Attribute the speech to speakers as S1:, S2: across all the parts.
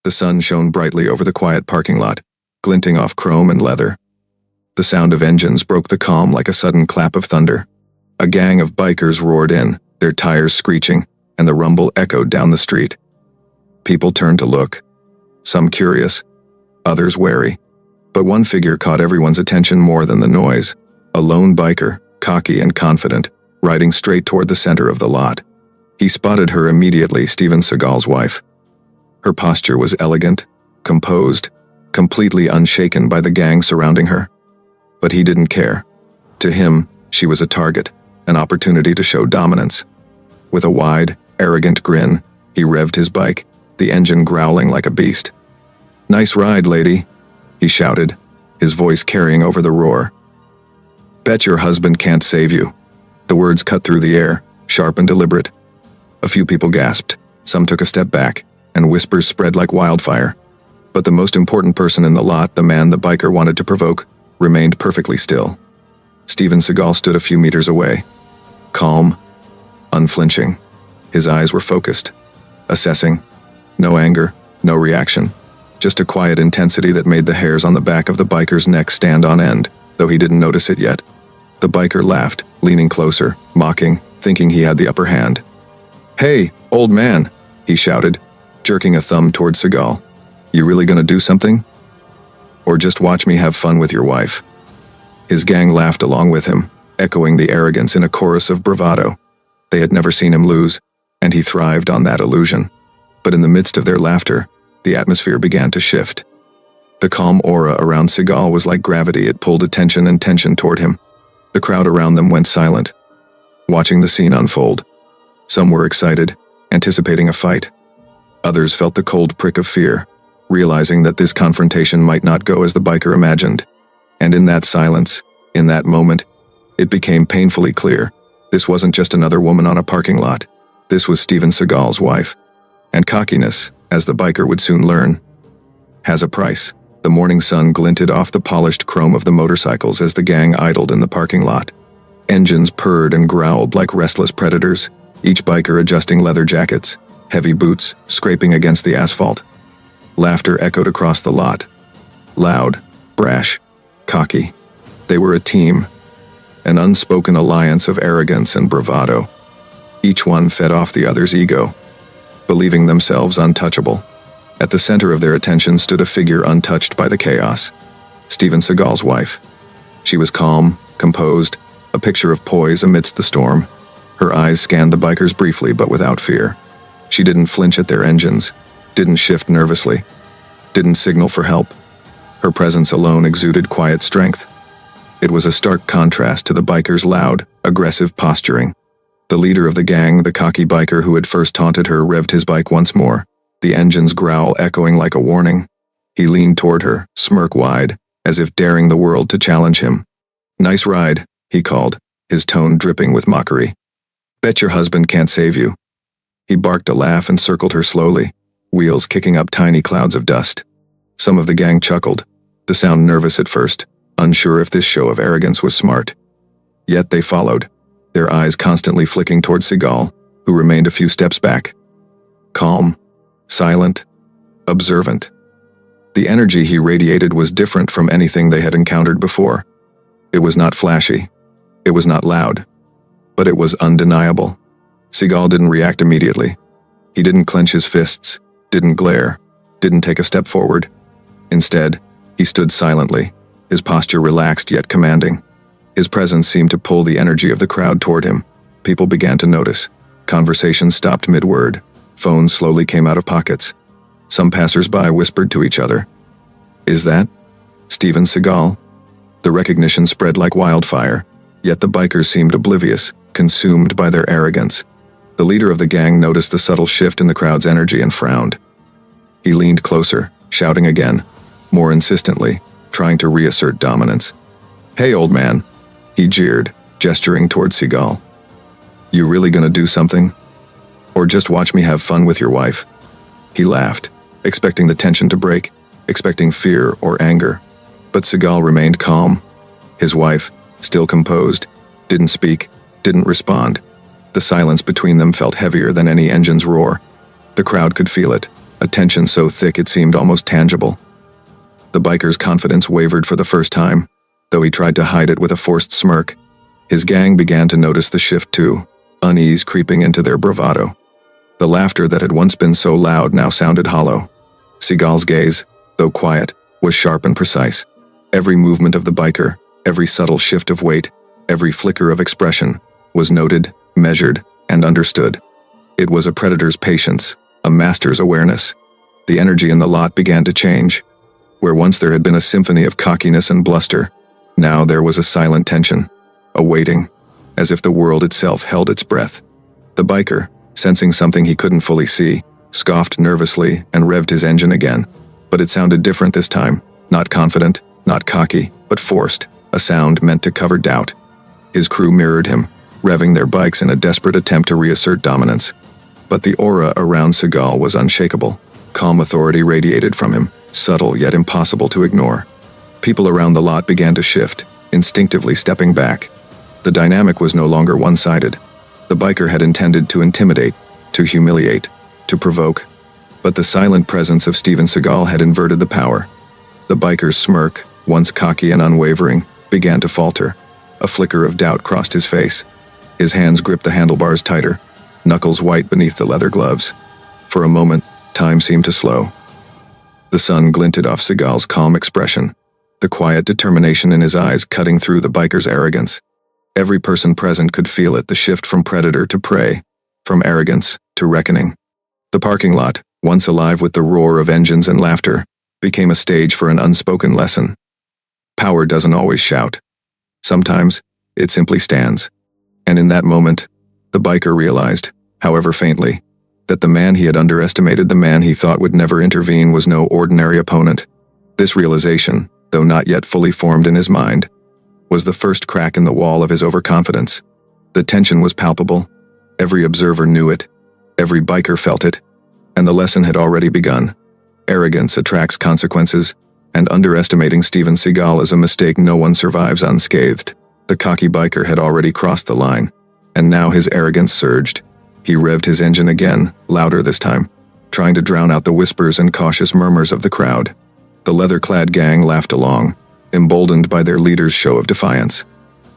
S1: The sun shone brightly over the quiet parking lot, glinting off chrome and leather. The sound of engines broke the calm like a sudden clap of thunder. A gang of bikers roared in, their tires screeching, and the rumble echoed down the street. People turned to look, some curious, others wary. But one figure caught everyone's attention more than the noise. A lone biker, cocky and confident, riding straight toward the center of the lot. He spotted her immediately, Steven Seagal's wife. Her posture was elegant, composed, completely unshaken by the gang surrounding her. But he didn't care. To him, she was a target, an opportunity to show dominance. With a wide, arrogant grin, he revved his bike, the engine growling like a beast. "Nice ride, lady," he shouted, his voice carrying over the roar. "Bet your husband can't save you." The words cut through the air, sharp and deliberate. A few people gasped, some took a step back, and whispers spread like wildfire. But the most important person in the lot, the man the biker wanted to provoke, remained perfectly still. Steven Seagal stood a few meters away. Calm, unflinching. His eyes were focused, assessing. No anger, no reaction. Just a quiet intensity that made the hairs on the back of the biker's neck stand on end, though he didn't notice it yet. The biker laughed, leaning closer, mocking, thinking he had the upper hand. "Hey, old man," he shouted, jerking a thumb toward Seagal. "You really gonna do something? Or just watch me have fun with your wife?" His gang laughed along with him, echoing the arrogance in a chorus of bravado. They had never seen him lose, and he thrived on that illusion. But in the midst of their laughter, the atmosphere began to shift. The calm aura around Seagal was like gravity. It pulled attention and tension toward him. The crowd around them went silent, watching the scene unfold. Some were excited, anticipating a fight. Others felt the cold prick of fear, realizing that this confrontation might not go as the biker imagined. And in that silence, in that moment, it became painfully clear. This wasn't just another woman on a parking lot. This was Steven Seagal's wife. And cockiness, as the biker would soon learn, has a price. The morning sun glinted off the polished chrome of the motorcycles as the gang idled in the parking lot. Engines purred and growled like restless predators, each biker adjusting leather jackets, heavy boots scraping against the asphalt. Laughter echoed across the lot. Loud, brash, cocky. They were a team, an unspoken alliance of arrogance and bravado. Each one fed off the other's ego, believing themselves untouchable. At the center of their attention stood a figure untouched by the chaos. Steven Seagal's wife. She was calm, composed, a picture of poise amidst the storm. Her eyes scanned the bikers briefly but without fear. She didn't flinch at their engines, didn't shift nervously, didn't signal for help. Her presence alone exuded quiet strength. It was a stark contrast to the bikers' loud, aggressive posturing. The leader of the gang, the cocky biker who had first taunted her, revved his bike once more, the engine's growl echoing like a warning. He leaned toward her, smirk wide, as if daring the world to challenge him. "Nice ride," he called, his tone dripping with mockery. "Bet your husband can't save you." He barked a laugh and circled her slowly, wheels kicking up tiny clouds of dust. Some of the gang chuckled, the sound nervous at first, unsure if this show of arrogance was smart. Yet they followed, their eyes constantly flicking toward Seagal, who remained a few steps back. Calm, silent, observant. The energy he radiated was different from anything they had encountered before. It was not flashy. It was not loud. But it was undeniable. Seagal didn't react immediately. He didn't clench his fists, didn't glare, didn't take a step forward. Instead, he stood silently, his posture relaxed yet commanding. His presence seemed to pull the energy of the crowd toward him. People began to notice. Conversations stopped mid-word. Phones slowly came out of pockets. Some passers-by whispered to each other. "Is that Steven Seagal?" The recognition spread like wildfire, yet the bikers seemed oblivious, consumed by their arrogance. The leader of the gang noticed the subtle shift in the crowd's energy and frowned. He leaned closer, shouting again, more insistently, trying to reassert dominance. "Hey, old man," he jeered, gesturing toward Seagal. "You really gonna do something? Or just watch me have fun with your wife?" He laughed, expecting the tension to break, expecting fear or anger. But Seagal remained calm. His wife, still composed, didn't speak, didn't respond. The silence between them felt heavier than any engine's roar. The crowd could feel it, a tension so thick it seemed almost tangible. The biker's confidence wavered for the first time, though he tried to hide it with a forced smirk. His gang began to notice the shift too, unease creeping into their bravado. The laughter that had once been so loud now sounded hollow. Seagal's gaze, though quiet, was sharp and precise. Every movement of the biker, every subtle shift of weight, every flicker of expression, was noted, measured, and understood. It was a predator's patience, a master's awareness. The energy in the lot began to change. Where once there had been a symphony of cockiness and bluster, now there was a silent tension, a waiting, as if the world itself held its breath. The biker, sensing something he couldn't fully see, scoffed nervously and revved his engine again. But it sounded different this time, not confident, not cocky, but forced, a sound meant to cover doubt. His crew mirrored him, revving their bikes in a desperate attempt to reassert dominance. But the aura around Seagal was unshakable. Calm authority radiated from him, subtle yet impossible to ignore. People around the lot began to shift, instinctively stepping back. The dynamic was no longer one-sided. The biker had intended to intimidate, to humiliate, to provoke. But the silent presence of Steven Seagal had inverted the power. The biker's smirk, once cocky and unwavering, began to falter. A flicker of doubt crossed his face. His hands gripped the handlebars tighter, knuckles white beneath the leather gloves. For a moment, time seemed to slow. The sun glinted off Seagal's calm expression, the quiet determination in his eyes cutting through the biker's arrogance. Every person present could feel it, the shift from predator to prey, from arrogance to reckoning. The parking lot, once alive with the roar of engines and laughter, became a stage for an unspoken lesson. Power doesn't always shout. Sometimes, it simply stands. And in that moment, the biker realized, however faintly, that the man he had underestimated, the man he thought would never intervene, was no ordinary opponent. This realization, though not yet fully formed in his mind, was the first crack in the wall of his overconfidence. The tension was palpable. Every observer knew it. Every biker felt it. And the lesson had already begun. Arrogance attracts consequences, and underestimating Steven Seagal is a mistake no one survives unscathed. The cocky biker had already crossed the line, and now his arrogance surged. He revved his engine again, louder this time, trying to drown out the whispers and cautious murmurs of the crowd. The leather-clad gang laughed along, emboldened by their leader's show of defiance.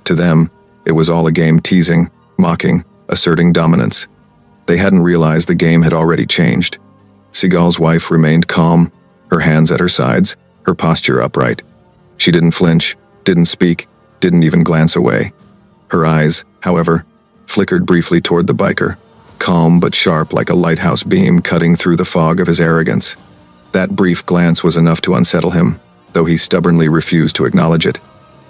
S1: To them, it was all a game, teasing, mocking, asserting dominance. They hadn't realized the game had already changed. Seagal's wife remained calm, her hands at her sides, her posture upright. She didn't flinch, didn't speak, didn't even glance away. Her eyes, however, flickered briefly toward the biker, calm but sharp like a lighthouse beam cutting through the fog of his arrogance. That brief glance was enough to unsettle him, though he stubbornly refused to acknowledge it.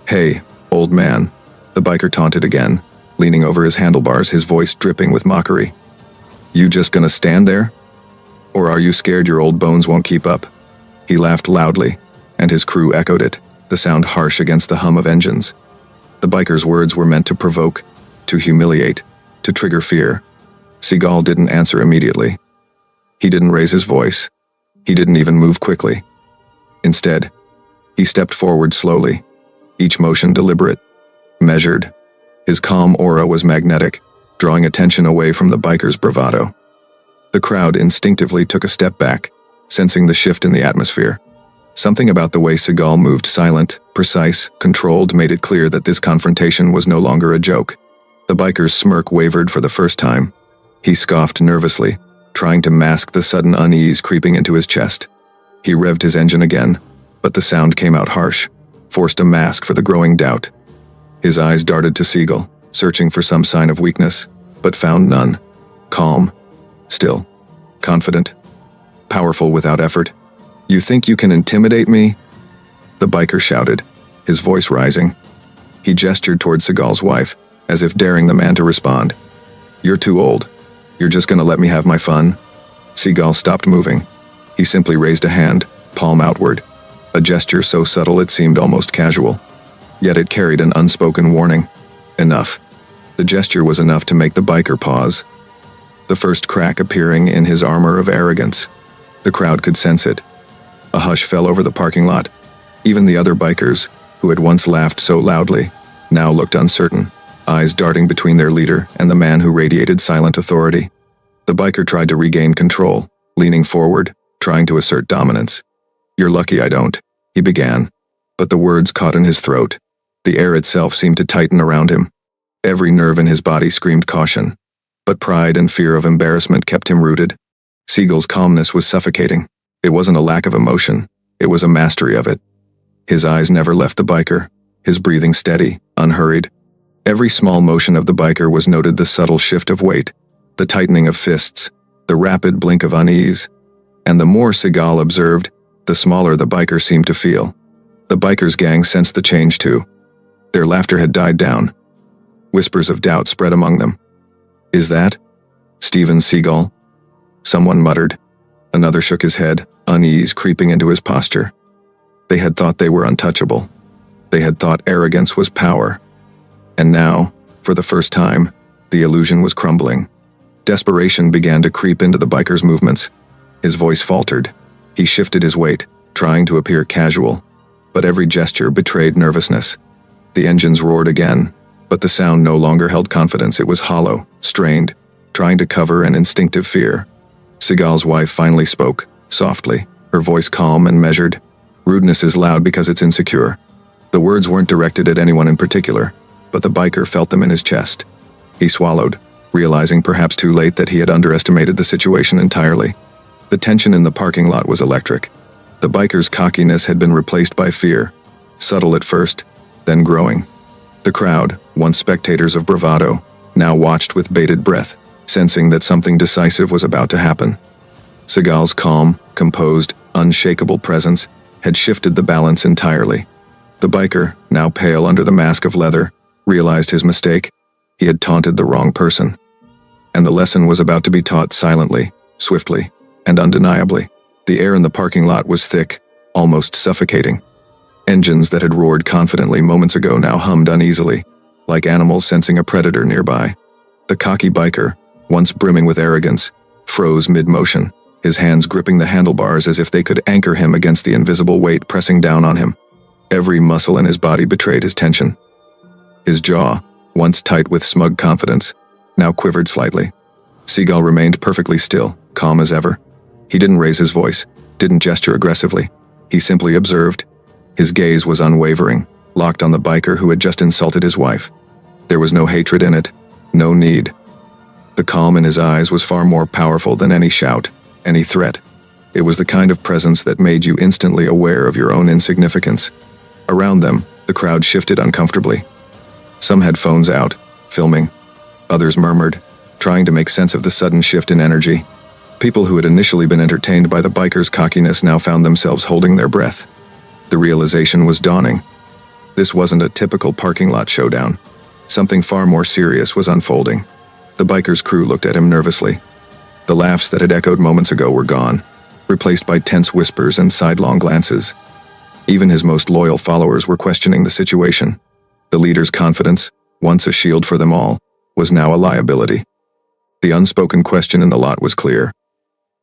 S1: "Hey, old man," the biker taunted again, leaning over his handlebars, his voice dripping with mockery. "You just gonna stand there? Or are you scared your old bones won't keep up?" He laughed loudly, and his crew echoed it, the sound harsh against the hum of engines. The biker's words were meant to provoke, to humiliate, to trigger fear. Seagal didn't answer immediately. He didn't raise his voice. He didn't even move quickly. Instead, he stepped forward slowly, each motion deliberate, measured. His calm aura was magnetic, drawing attention away from the biker's bravado. The crowd instinctively took a step back, sensing the shift in the atmosphere. Something about the way Seagal moved, silent, precise, controlled, made it clear that this confrontation was no longer a joke. The biker's smirk wavered for the first time. He scoffed nervously, trying to mask the sudden unease creeping into his chest. He revved his engine again, but the sound came out harsh, forced a mask for the growing doubt. His eyes darted to Seagal, searching for some sign of weakness, but found none. Calm, still, confident, powerful without effort. "You think you can intimidate me?" The biker shouted, his voice rising. He gestured toward Seagal's wife, as if daring the man to respond. "You're too old. You're just gonna let me have my fun?" Seagal stopped moving. He simply raised a hand, palm outward, a gesture so subtle it seemed almost casual. Yet it carried an unspoken warning. Enough. The gesture was enough to make the biker pause, the first crack appearing in his armor of arrogance. The crowd could sense it. A hush fell over the parking lot. Even the other bikers, who had once laughed so loudly, now looked uncertain, eyes darting between their leader and the man who radiated silent authority. The biker tried to regain control, leaning forward, trying to assert dominance. "You're lucky I don't," he began, but the words caught in his throat. The air itself seemed to tighten around him. Every nerve in his body screamed caution, but pride and fear of embarrassment kept him rooted. Siegel's calmness was suffocating. It wasn't a lack of emotion, it was a mastery of it. His eyes never left the biker, his breathing steady, unhurried. Every small motion of the biker was noted, the subtle shift of weight, the tightening of fists, the rapid blink of unease. And the more Seagal observed, the smaller the biker seemed to feel. The biker's gang sensed the change too. Their laughter had died down. Whispers of doubt spread among them. "Is that Steven Seagal?" Someone muttered. Another shook his head, unease creeping into his posture. They had thought they were untouchable. They had thought arrogance was power. And now, for the first time, the illusion was crumbling. Desperation began to creep into the biker's movements. His voice faltered. He shifted his weight, trying to appear casual, but every gesture betrayed nervousness. The engines roared again, but the sound no longer held confidence. It was hollow, strained, trying to cover an instinctive fear. Seagal's wife finally spoke, softly, her voice calm and measured. "Rudeness is loud because it's insecure." The words weren't directed at anyone in particular, but the biker felt them in his chest. He swallowed, realizing perhaps too late that he had underestimated the situation entirely. The tension in the parking lot was electric. The biker's cockiness had been replaced by fear, subtle at first, then growing. The crowd, once spectators of bravado, now watched with bated breath, sensing that something decisive was about to happen. Seagal's calm, composed, unshakable presence had shifted the balance entirely. The biker, now pale under the mask of leather, realized his mistake. He had taunted the wrong person. And the lesson was about to be taught silently, swiftly, and undeniably. The air in the parking lot was thick, almost suffocating. Engines that had roared confidently moments ago now hummed uneasily, like animals sensing a predator nearby. The cocky biker, once brimming with arrogance, froze mid-motion, his hands gripping the handlebars as if they could anchor him against the invisible weight pressing down on him. Every muscle in his body betrayed his tension. His jaw, once tight with smug confidence, now quivered slightly. Seagal remained perfectly still, calm as ever. He didn't raise his voice, didn't gesture aggressively. He simply observed. His gaze was unwavering, locked on the biker who had just insulted his wife. There was no hatred in it, no need. The calm in his eyes was far more powerful than any shout, any threat. It was the kind of presence that made you instantly aware of your own insignificance. Around them, the crowd shifted uncomfortably. Some had phones out, filming. Others murmured, trying to make sense of the sudden shift in energy. People who had initially been entertained by the biker's cockiness now found themselves holding their breath. The realization was dawning. This wasn't a typical parking lot showdown. Something far more serious was unfolding. The biker's crew looked at him nervously. The laughs that had echoed moments ago were gone, replaced by tense whispers and sidelong glances. Even his most loyal followers were questioning the situation. The leader's confidence, once a shield for them all, was now a liability. The unspoken question in the lot was clear.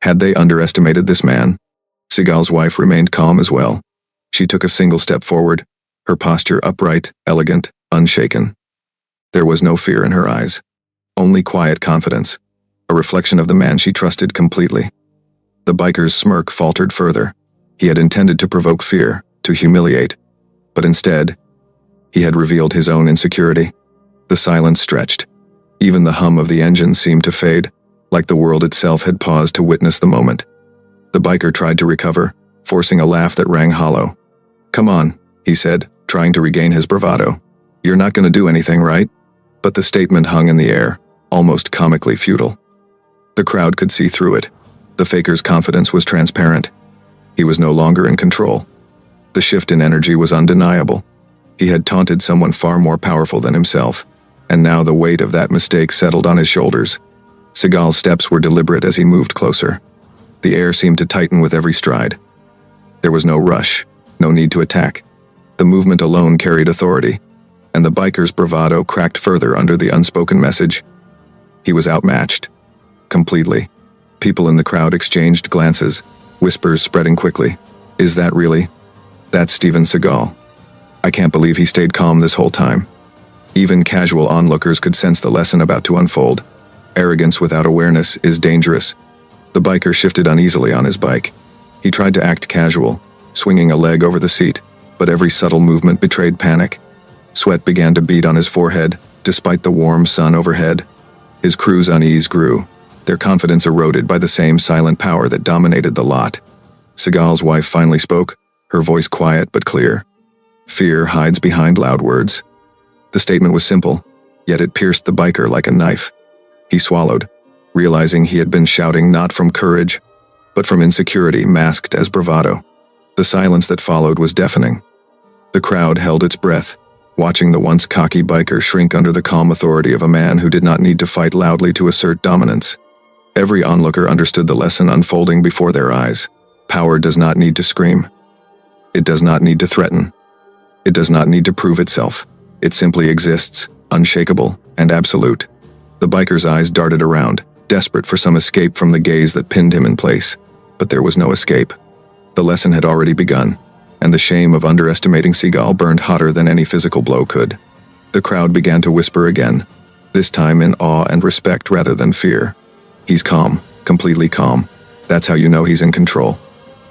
S1: Had they underestimated this man? Seagal's wife remained calm as well. She took a single step forward, her posture upright, elegant, unshaken. There was no fear in her eyes, only quiet confidence, a reflection of the man she trusted completely. The biker's smirk faltered further. He had intended to provoke fear, to humiliate, but instead, he had revealed his own insecurity. The silence stretched. Even the hum of the engine seemed to fade, like the world itself had paused to witness the moment. The biker tried to recover, forcing a laugh that rang hollow. "Come on," he said, trying to regain his bravado. "You're not going to do anything, right?" But the statement hung in the air, almost comically futile. The crowd could see through it. The faker's confidence was transparent. He was no longer in control. The shift in energy was undeniable. He had taunted someone far more powerful than himself, and now the weight of that mistake settled on his shoulders. Seagal's steps were deliberate as he moved closer. The air seemed to tighten with every stride. There was no rush, no need to attack. The movement alone carried authority, and the biker's bravado cracked further under the unspoken message. He was outmatched. Completely. People in the crowd exchanged glances, whispers spreading quickly. "Is that really? That's Steven Seagal. I can't believe he stayed calm this whole time." Even casual onlookers could sense the lesson about to unfold. Arrogance without awareness is dangerous. The biker shifted uneasily on his bike, He tried to act casual, swinging a leg over the seat, but every subtle movement betrayed panic. Sweat began to bead on his forehead, despite the warm sun overhead. His crew's unease grew, their confidence eroded by the same silent power that dominated the lot. Seagal's wife finally spoke, her voice quiet but clear. Fear hides behind loud words. The statement was simple, yet it pierced the biker like a knife. He swallowed, realizing he had been shouting not from courage, but from insecurity masked as bravado. The silence that followed was deafening. The crowd held its breath, watching the once cocky biker shrink under the calm authority of a man who did not need to fight loudly to assert dominance. Every onlooker understood the lesson unfolding before their eyes. Power does not need to scream. It does not need to threaten. It does not need to prove itself. It simply exists, unshakable and absolute. The biker's eyes darted around, desperate for some escape from the gaze that pinned him in place. But there was no escape. The lesson had already begun, and the shame of underestimating Seagal burned hotter than any physical blow could. The crowd began to whisper again, this time in awe and respect rather than fear. He's calm, completely calm. That's how you know he's in control.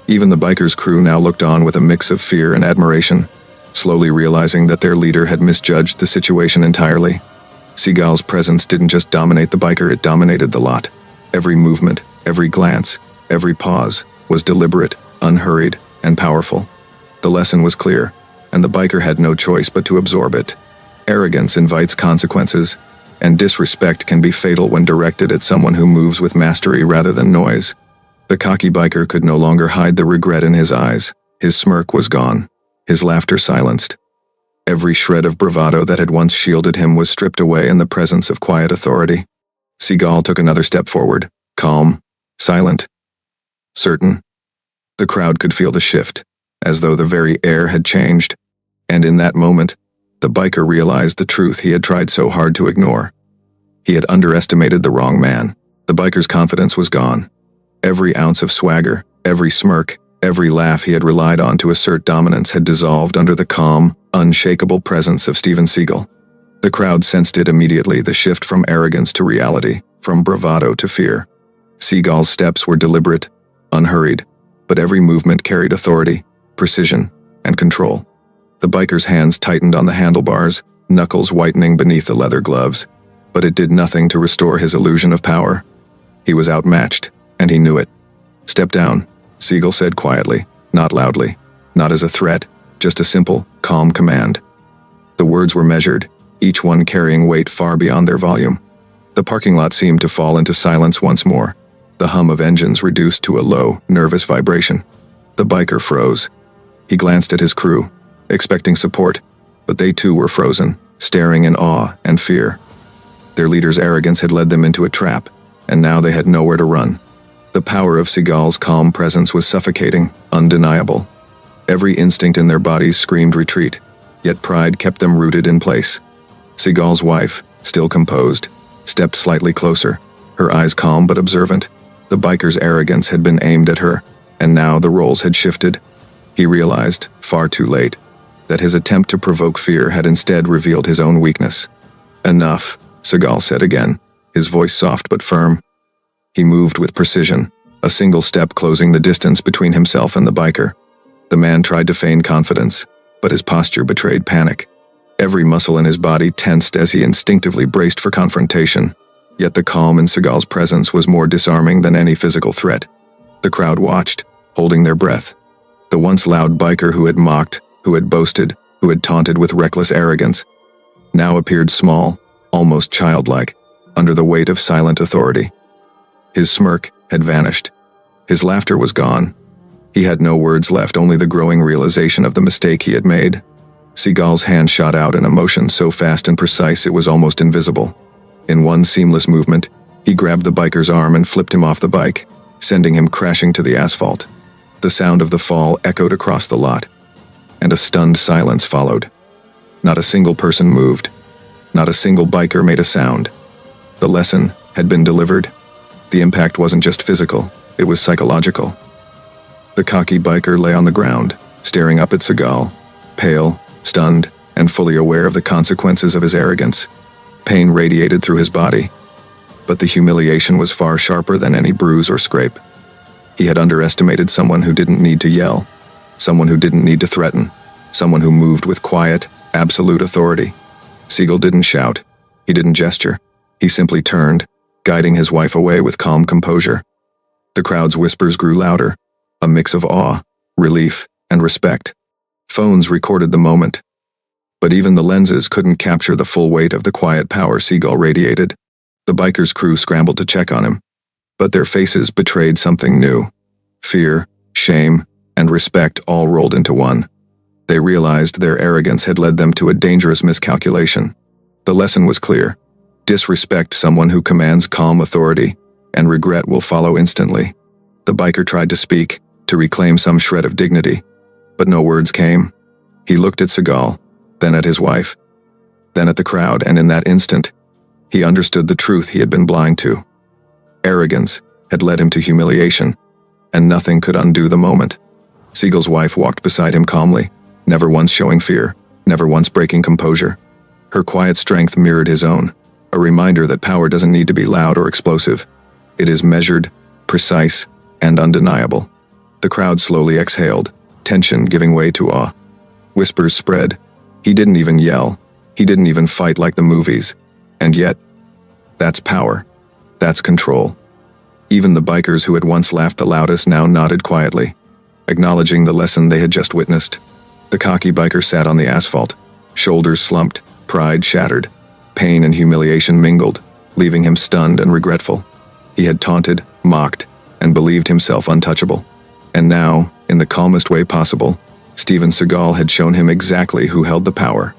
S1: Even the biker's crew now looked on with a mix of fear and admiration, slowly realizing that their leader had misjudged the situation entirely. Seagal's presence didn't just dominate the biker, it dominated the lot. Every movement, every glance, every pause was deliberate, unhurried, and powerful. The lesson was clear, and the biker had no choice but to absorb it. Arrogance invites consequences, and disrespect can be fatal when directed at someone who moves with mastery rather than noise. The cocky biker could no longer hide the regret in his eyes. His smirk was gone, his laughter silenced. Every shred of bravado that had once shielded him was stripped away in the presence of quiet authority. Seagal took another step forward, calm, silent, certain. The crowd could feel the shift, as though the very air had changed. And in that moment, the biker realized the truth he had tried so hard to ignore. He had underestimated the wrong man. The biker's confidence was gone. Every ounce of swagger, every smirk, every laugh he had relied on to assert dominance had dissolved under the calm, unshakable presence of Steven Seagal. The crowd sensed it immediately, the shift from arrogance to reality, from bravado to fear. Seagal's steps were deliberate, unhurried, but every movement carried authority, precision, and control. The biker's hands tightened on the handlebars, knuckles whitening beneath the leather gloves, but it did nothing to restore his illusion of power. He was outmatched, and he knew it. "Step down," Seagal said quietly, not loudly, not as a threat, just a simple, calm command. The words were measured, each one carrying weight far beyond their volume. The parking lot seemed to fall into silence once more, the hum of engines reduced to a low, nervous vibration. The biker froze. He glanced at his crew, expecting support, but they too were frozen, staring in awe and fear. Their leader's arrogance had led them into a trap, and now they had nowhere to run. The power of Seagal's calm presence was suffocating, undeniable. Every instinct in their bodies screamed retreat, yet pride kept them rooted in place. Seagal's wife, still composed, stepped slightly closer, her eyes calm but observant. The biker's arrogance had been aimed at her, and now the roles had shifted. He realized, far too late, that his attempt to provoke fear had instead revealed his own weakness. "Enough," Seagal said again, his voice soft but firm. He moved with precision, a single step closing the distance between himself and the biker. The man tried to feign confidence, but his posture betrayed panic. Every muscle in his body tensed as he instinctively braced for confrontation, yet the calm in Seagal's presence was more disarming than any physical threat. The crowd watched, holding their breath. The once loud biker who had mocked, who had boasted, who had taunted with reckless arrogance, now appeared small, almost childlike, under the weight of silent authority. His smirk had vanished. His laughter was gone. He had no words left, only the growing realization of the mistake he had made. Seagal's hand shot out in a motion so fast and precise it was almost invisible. In one seamless movement, he grabbed the biker's arm and flipped him off the bike, sending him crashing to the asphalt. The sound of the fall echoed across the lot, and a stunned silence followed. Not a single person moved. Not a single biker made a sound. The lesson had been delivered. The impact wasn't just physical, it was psychological. The cocky biker lay on the ground, staring up at Seagal, pale, stunned, and fully aware of the consequences of his arrogance. Pain radiated through his body, but the humiliation was far sharper than any bruise or scrape. He had underestimated someone who didn't need to yell, someone who didn't need to threaten, someone who moved with quiet, absolute authority. Siegel didn't shout. He didn't gesture. He simply turned, guiding his wife away with calm composure. The crowd's whispers grew louder, a mix of awe, relief, and respect. Phones recorded the moment. But even the lenses couldn't capture the full weight of the quiet power Siegel radiated. The biker's crew scrambled to check on him, but their faces betrayed something new. Fear, shame, and respect all rolled into one. They realized their arrogance had led them to a dangerous miscalculation. The lesson was clear. Disrespect someone who commands calm authority, and regret will follow instantly. The biker tried to speak, to reclaim some shred of dignity, but no words came. He looked at Seagal, then at his wife, then at the crowd, and in that instant, he understood the truth he had been blind to. Arrogance had led him to humiliation, and nothing could undo the moment. Siegel's wife walked beside him calmly, never once showing fear, never once breaking composure. Her quiet strength mirrored his own, a reminder that power doesn't need to be loud or explosive. It is measured, precise, and undeniable. The crowd slowly exhaled, tension giving way to awe. Whispers spread. He didn't even yell. He didn't even fight like the movies. And yet, that's power. That's control. Even the bikers who had once laughed the loudest now nodded quietly, acknowledging the lesson they had just witnessed. The cocky biker sat on the asphalt, shoulders slumped, pride shattered. Pain and humiliation mingled, leaving him stunned and regretful. He had taunted, mocked, and believed himself untouchable. And now, in the calmest way possible, Steven Seagal had shown him exactly who held the power.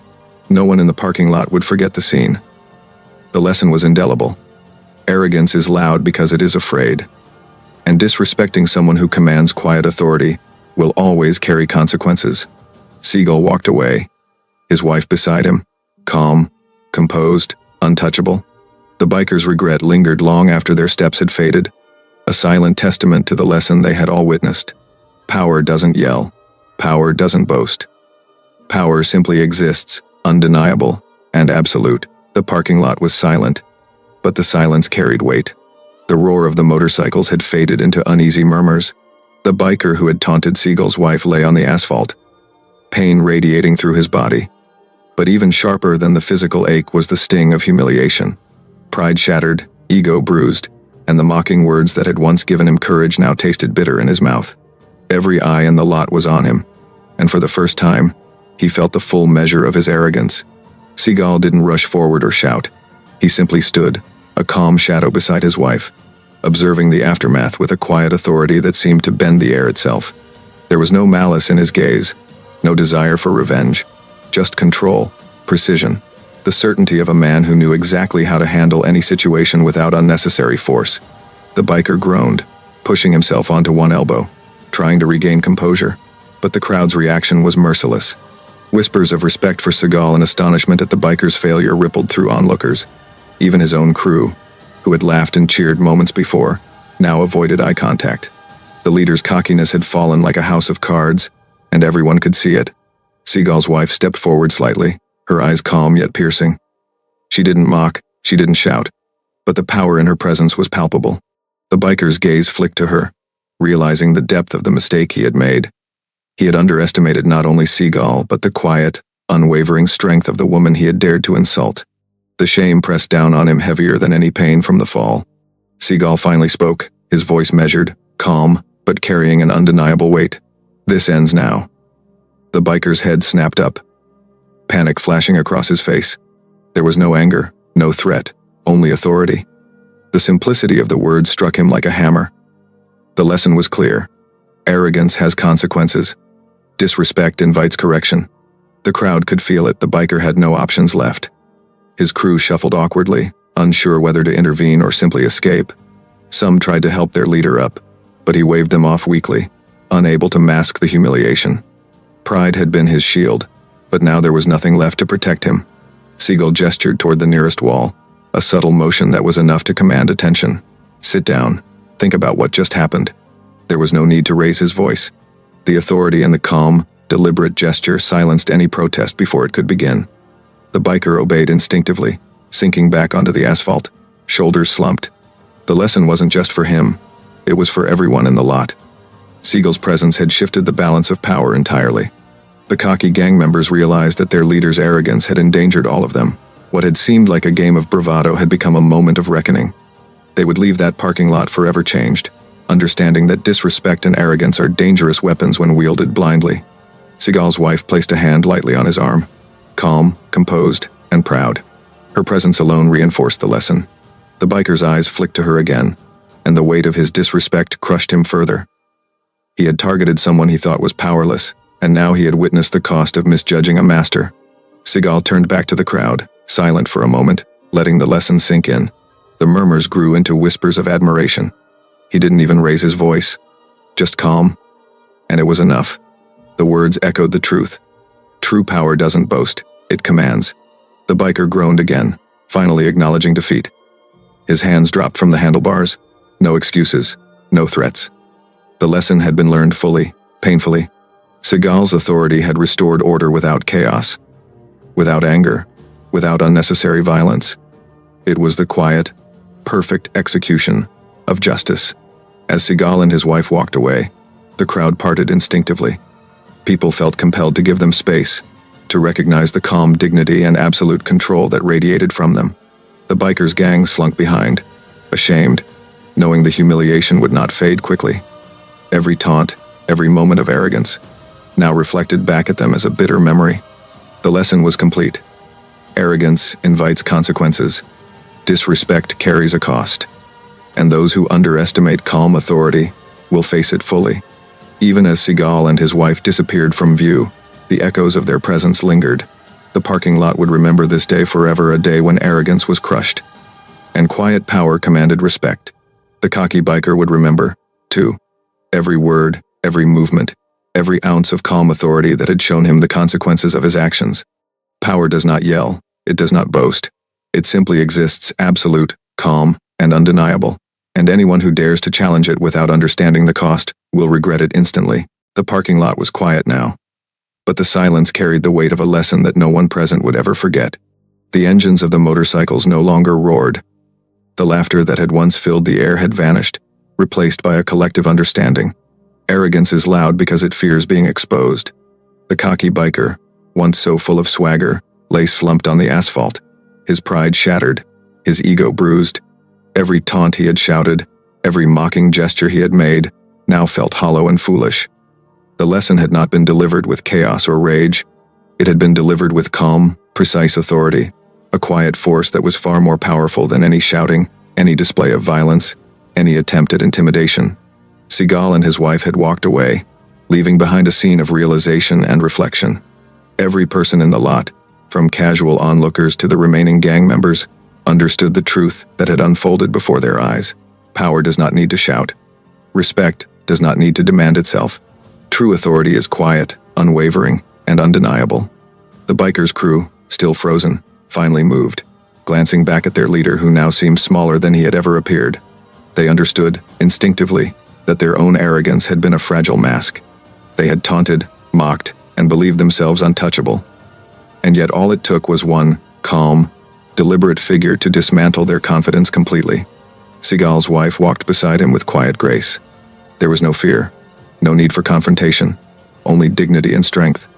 S1: No one in the parking lot would forget the scene. The lesson was indelible. Arrogance is loud because it is afraid. And disrespecting someone who commands quiet authority will always carry consequences. Siegel walked away, his wife beside him, calm, composed, untouchable. The bikers' regret lingered long after their steps had faded, a silent testament to the lesson they had all witnessed. Power doesn't yell. Power doesn't boast. Power simply exists, undeniable and absolute. The parking lot was silent, but the silence carried weight. The roar of the motorcycles had faded into uneasy murmurs. The biker who had taunted Siegel's wife lay on the asphalt, pain radiating through his body. But even sharper than the physical ache was the sting of humiliation. Pride shattered, ego bruised, and the mocking words that had once given him courage now tasted bitter in his mouth. Every eye in the lot was on him, and for the first time, he felt the full measure of his arrogance. Seagal didn't rush forward or shout. He simply stood, a calm shadow beside his wife, observing the aftermath with a quiet authority that seemed to bend the air itself. There was no malice in his gaze, no desire for revenge, just control, precision, the certainty of a man who knew exactly how to handle any situation without unnecessary force. The biker groaned, pushing himself onto one elbow, trying to regain composure, but the crowd's reaction was merciless. Whispers of respect for Seagal and astonishment at the biker's failure rippled through onlookers. Even his own crew, who had laughed and cheered moments before, now avoided eye contact. The leader's cockiness had fallen like a house of cards, and everyone could see it. Seagal's wife stepped forward slightly, her eyes calm yet piercing. She didn't mock, she didn't shout, but the power in her presence was palpable. The biker's gaze flicked to her, realizing the depth of the mistake he had made. He had underestimated not only Seagal, but the quiet, unwavering strength of the woman he had dared to insult. The shame pressed down on him heavier than any pain from the fall. Seagal finally spoke, his voice measured, calm, but carrying an undeniable weight. "This ends now." The biker's head snapped up, panic flashing across his face. There was no anger, no threat, only authority. The simplicity of the words struck him like a hammer. The lesson was clear. Arrogance has consequences. Disrespect invites correction. The crowd could feel it. The biker had no options left. His crew shuffled awkwardly, unsure whether to intervene or simply escape. Some tried to help their leader up, but he waved them off weakly, unable to mask the humiliation. Pride had been his shield, but now there was nothing left to protect him. Siegel gestured toward the nearest wall, a subtle motion that was enough to command attention. "Sit down. Think about what just happened." There was no need to raise his voice. The authority and the calm, deliberate gesture silenced any protest before it could begin. The biker obeyed instinctively, sinking back onto the asphalt, shoulders slumped. The lesson wasn't just for him. It was for everyone in the lot. Seagull's presence had shifted the balance of power entirely. The cocky gang members realized that their leader's arrogance had endangered all of them. What had seemed like a game of bravado had become a moment of reckoning. They would leave that parking lot forever changed, understanding that disrespect and arrogance are dangerous weapons when wielded blindly. Seagull's wife placed a hand lightly on his arm, calm, composed, and proud. Her presence alone reinforced the lesson. The biker's eyes flicked to her again, and the weight of his disrespect crushed him further. He had targeted someone he thought was powerless, and now he had witnessed the cost of misjudging a master. Seagull turned back to the crowd, silent for a moment, letting the lesson sink in. The murmurs grew into whispers of admiration. He didn't even raise his voice, just calm, and it was enough. The words echoed the truth. True power doesn't boast, it commands. The biker groaned again, finally acknowledging defeat. His hands dropped from the handlebars. No excuses, no threats. The lesson had been learned fully, painfully. Seagull's authority had restored order without chaos, without anger, without unnecessary violence. It was the quiet, perfect execution of justice. As Seagull and his wife walked away, the crowd parted instinctively. People felt compelled to give them space, to recognize the calm dignity and absolute control that radiated from them. The biker's gang slunk behind, ashamed, knowing the humiliation would not fade quickly. Every taunt, every moment of arrogance, now reflected back at them as a bitter memory. The lesson was complete. Arrogance invites consequences. Disrespect carries a cost. And those who underestimate calm authority will face it fully. Even as Seagull and his wife disappeared from view, the echoes of their presence lingered. The parking lot would remember this day forever, a day when arrogance was crushed, and quiet power commanded respect. The cocky biker would remember, too, every word, every movement, every ounce of calm authority that had shown him the consequences of his actions. Power does not yell, it does not boast. It simply exists, absolute, calm, and undeniable. And anyone who dares to challenge it without understanding the cost will regret it instantly. The parking lot was quiet now, but the silence carried the weight of a lesson that no one present would ever forget. The engines of the motorcycles no longer roared. The laughter that had once filled the air had vanished, replaced by a collective understanding. Arrogance is loud because it fears being exposed. The cocky biker, once so full of swagger, lay slumped on the asphalt, his pride shattered, his ego bruised. Every taunt he had shouted, every mocking gesture he had made, now felt hollow and foolish. The lesson had not been delivered with chaos or rage. It had been delivered with calm, precise authority, a quiet force that was far more powerful than any shouting, any display of violence, any attempt at intimidation. Seagull and his wife had walked away, leaving behind a scene of realization and reflection. Every person in the lot, from casual onlookers to the remaining gang members, understood the truth that had unfolded before their eyes. Power does not need to shout. Respect does not need to demand itself. True authority is quiet, unwavering, and undeniable. The biker's crew, still frozen, finally moved, glancing back at their leader who now seemed smaller than he had ever appeared. They understood, instinctively, that their own arrogance had been a fragile mask. They had taunted, mocked, and believed themselves untouchable. And yet all it took was one calm, deliberate figure to dismantle their confidence completely. Seagull's wife walked beside him with quiet grace. There was no fear, no need for confrontation, only dignity and strength.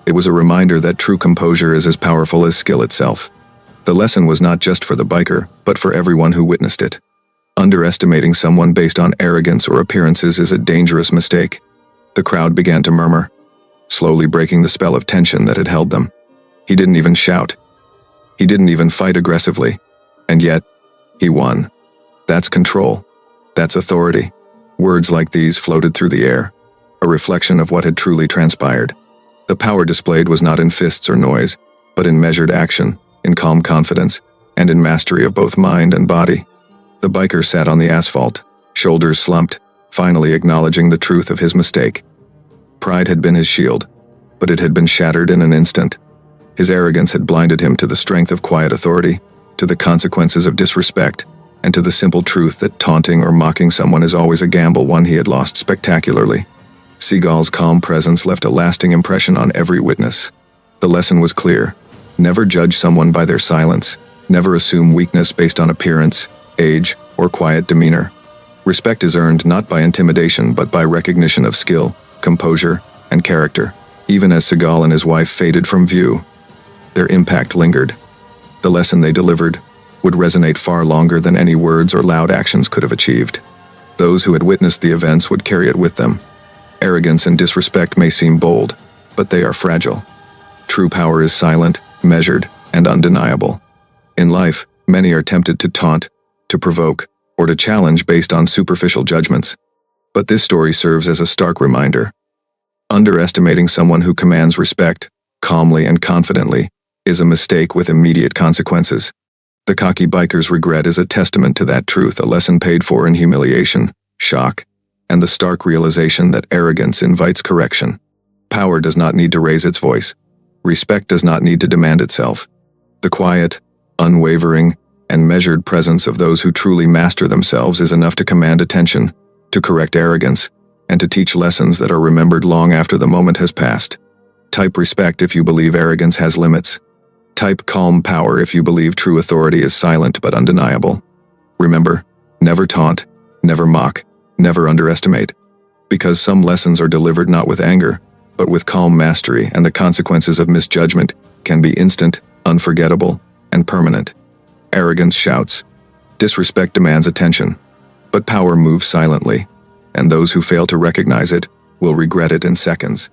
S1: It was a reminder that true composure is as powerful as skill itself. The lesson was not just for the biker, but for everyone who witnessed it. Underestimating someone based on arrogance or appearances is a dangerous mistake. The crowd began to murmur, slowly breaking the spell of tension that had held them. He didn't even shout. He didn't even fight aggressively. And yet, he won. That's control. That's authority. Words like these floated through the air, a reflection of what had truly transpired. The power displayed was not in fists or noise, but in measured action, in calm confidence, and in mastery of both mind and body. The biker sat on the asphalt, shoulders slumped, finally acknowledging the truth of his mistake. Pride had been his shield, but it had been shattered in an instant. His arrogance had blinded him to the strength of quiet authority, to the consequences of disrespect, and to the simple truth that taunting or mocking someone is always a gamble, one he had lost spectacularly. Seagull's calm presence left a lasting impression on every witness. The lesson was clear. Never judge someone by their silence. Never assume weakness based on appearance, age, or quiet demeanor. Respect is earned not by intimidation but by recognition of skill, composure, and character. Even as Seagal and his wife faded from view, their impact lingered. The lesson they delivered would resonate far longer than any words or loud actions could have achieved. Those who had witnessed the events would carry it with them. Arrogance and disrespect may seem bold, but they are fragile. True power is silent, measured, and undeniable. In life, many are tempted to taunt, to provoke, or to challenge based on superficial judgments. But this story serves as a stark reminder. Underestimating someone who commands respect, calmly and confidently, is a mistake with immediate consequences. The cocky biker's regret is a testament to that truth, a lesson paid for in humiliation, shock, and the stark realization that arrogance invites correction. Power does not need to raise its voice. Respect does not need to demand itself. The quiet, unwavering, and measured presence of those who truly master themselves is enough to command attention, to correct arrogance, and to teach lessons that are remembered long after the moment has passed. Type respect if you believe arrogance has limits. Type calm power if you believe true authority is silent but undeniable. Remember, never taunt, never mock, never underestimate. Because some lessons are delivered not with anger, but with calm mastery, and the consequences of misjudgment can be instant, unforgettable, and permanent. Arrogance shouts. Disrespect demands attention. But power moves silently, and those who fail to recognize it will regret it in seconds.